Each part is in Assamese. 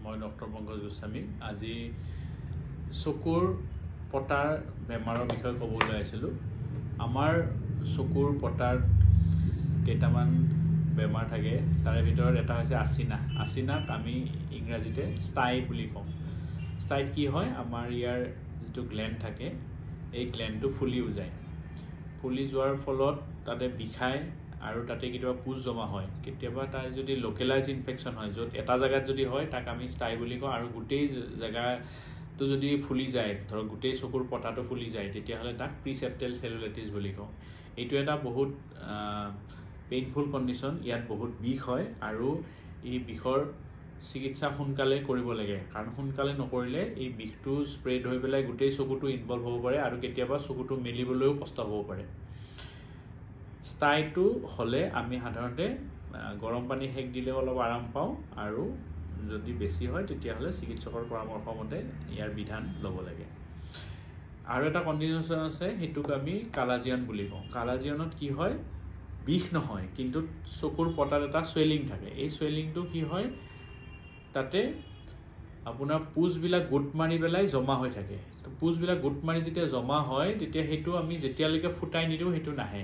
মই ডক্টৰ পংকজ গোস্বামী আজি চকুৰ পটাৰ বেমাৰৰ বিষয়ে ক'বলৈ আহিছিলোঁ। আমাৰ চকুৰ পটাৰ কেইটামান বেমাৰ থাকে, তাৰে ভিতৰত এটা হৈছে আচিনা। আচিনাক আমি ইংৰাজীতে ষ্টাই বুলি কওঁ। ষ্টাইত কি হয়, আমাৰ ইয়াৰ যিটো গ্লেণ্ড থাকে, এই গ্লেণ্ডটো ফুলিও যায়। ফুলি যোৱাৰ ফলত তাতে বিষায় আৰু তাতে কেতিয়াবা পুজ জমা হয়। কেতিয়াবা তাৰ যদি লোকেলাইজ ইনফেকশ্যন হয়, য'ত এটা জেগাত যদি হয় তাক আমি ষ্টাই বুলি কওঁ, আৰু গোটেই জেগাটো যদি ফুলি যায়, ধৰক গোটেই চকুৰ পটাটো ফুলি যায়, তেতিয়াহ'লে তাক প্ৰিচেপ্টেল চেলুলাইটিছ বুলি কওঁ। এইটো এটা বহুত পেইনফুল কণ্ডিশ্যন। ইয়াত বহুত বিষ হয় আৰু এই বিষৰ চিকিৎসা সোনকালে কৰিব লাগে, কাৰণ সোনকালে নকৰিলে এই বিষটো স্প্ৰেড হৈ পেলাই গোটেই চকুটো ইনভলভ হ'ব পাৰে আৰু কেতিয়াবা চকুটো মেলিবলৈও কষ্ট হ'ব পাৰে। ষ্টাইটো হ'লে আমি সাধাৰণতে গৰম পানী সেক দিলে অলপ আৰাম পাওঁ, আৰু যদি বেছি হয় তেতিয়াহ'লে চিকিৎসকৰ পৰামৰ্শ মতে ইয়াৰ বিধান ল'ব লাগে। আৰু এটা কণ্ডিশ্যন আছে, সেইটোক আমি কালাজিয়ন বুলি কওঁ। কালাজিয়নত কি হয়, বিষ নহয়, কিন্তু চকুৰ পটাত এটা চুৱেলিং থাকে। এই চুৱেলিংটো কি হয়, তাতে আপোনাৰ পুজবিলাক গোট মাৰি পেলাই জমা হৈ থাকে। তো পুজবিলাক গোট মাৰি যেতিয়া জমা হয়, তেতিয়া সেইটো আমি যেতিয়ালৈকে ফুটাই নিদিওঁ সেইটো নাহে,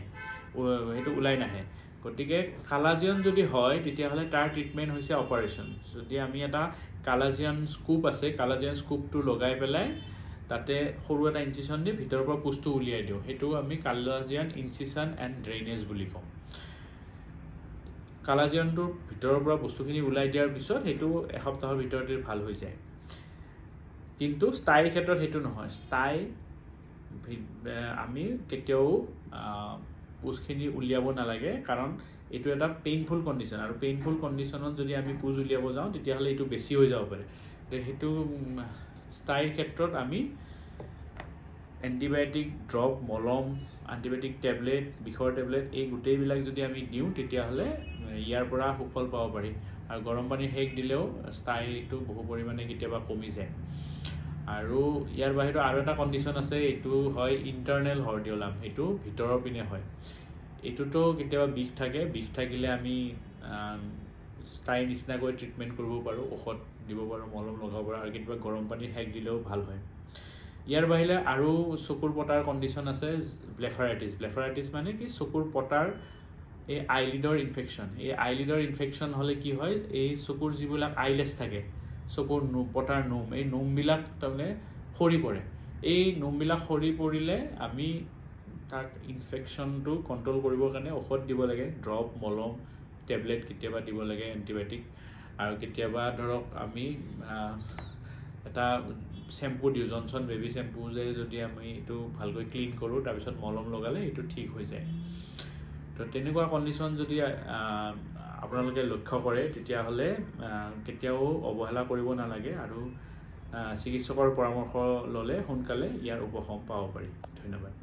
সেইটো ওলাই নাহে। গতিকে কালাজিয়ন যদি হয় তেতিয়াহ'লে তাৰ ট্ৰিটমেণ্ট হৈছে অপাৰেশ্যন। যদি আমি এটা কালাজিয়ন স্কুপ আছে, কালাজিয়ন স্কুপটো লগাই পেলাই তাতে সৰু এটা ইনচিশ্যন দি ভিতৰৰ পৰা পুজটো উলিয়াই দিওঁ, সেইটো আমি কালাজিয়ন ইনচিশ্যন এণ্ড ড্ৰেইনেজ বুলি কওঁ। কালাজিয়নটোৰ ভিতৰৰ পৰা বস্তুখিনি ওলাই দিয়াৰ পিছত সেইটো এসপ্তাহৰ ভিতৰতে ভাল হৈ যায়। কিন্তু ষ্টাইৰ ক্ষেত্ৰত সেইটো নহয়। ষ্টাই আমি কেতিয়াও পুজখিনি উলিয়াব নালাগে, কাৰণ এইটো এটা পেইনফুল কণ্ডিশ্যন, আৰু পেইনফুল কণ্ডিশ্যনত যদি আমি পুজ উলিয়াব যাওঁ তেতিয়াহ'লে এইটো বেছি হৈ যাব পাৰে। সেইটো ষ্টাইৰ ক্ষেত্ৰত আমি এণ্টিবায়'টিক ড্ৰপ, মলম, এণ্টিবায়'টিক টেবলেট, বিষৰ টেবলেট, এই গোটেইবিলাক যদি আমি দিওঁ তেতিয়াহ'লে ইয়াৰ পৰা সুফল পাব পাৰি। আৰু গৰম পানী সেক দিলেও ষ্টাইটো বহু পৰিমাণে কেতিয়াবা কমি যায়। আৰু ইয়াৰ বাহিৰেও আৰু এটা কণ্ডিশ্যন আছে, এইটো হয় ইণ্টাৰনেল হৰ্ডিঅলাম। সেইটো ভিতৰৰ পিনে হয়। এইটোতো কেতিয়াবা বিষ থাকে, বিষ থাকিলে আমি ষ্টাইৰ নিচিনাকৈ ট্ৰিটমেণ্ট কৰিব পাৰোঁ, ঔষধ দিব পাৰোঁ, মলম লগাব পাৰোঁ, আৰু কেতিয়াবা গৰম পানী সেক দিলেও ভাল হয়। ইয়াৰ বাহিৰে আৰু চকুৰ পটাৰ কণ্ডিশ্যন আছে ব্লেফাৰাইটিছ। ব্লেফাৰাইটিছ মানে কি, চকুৰ পটাৰ এই আইলিডৰ ইনফেকশ্যন। এই আইলিডৰ ইনফেকশ্যন হ'লে কি হয়, এই চকুৰ যিবিলাক আইলেছ থাকে, চকুৰ পটাৰ নোম, এই নোমবিলাক তাৰমানে সৰি পৰে। এই নোমবিলাক সৰি পৰিলে আমি তাক ইনফেকশ্যনটো কণ্ট্ৰল কৰিবৰ কাৰণে ঔষধ দিব লাগে, ড্ৰপ, মলম, টেবলেট কেতিয়াবা দিব লাগে, এণ্টিবায়'টিক। আৰু কেতিয়াবা ধৰক আমি এটা চেম্পু দিওঁ, জনচন বেবী চেম্পু, যে যদি আমি এইটো ভালকৈ ক্লিন কৰোঁ তাৰপিছত মলম লগালে এইটো ঠিক হৈ যায়। তো তেনেকুৱা কণ্ডিশ্যন যদি আপোনালোকে লক্ষ্য কৰে তেতিয়াহ'লে কেতিয়াও অৱহেলা কৰিব নালাগে, আৰু চিকিৎসকৰ পৰামৰ্শ ল'লে সোনকালে ইয়াৰ উপশম পাব পাৰি। ধন্যবাদ।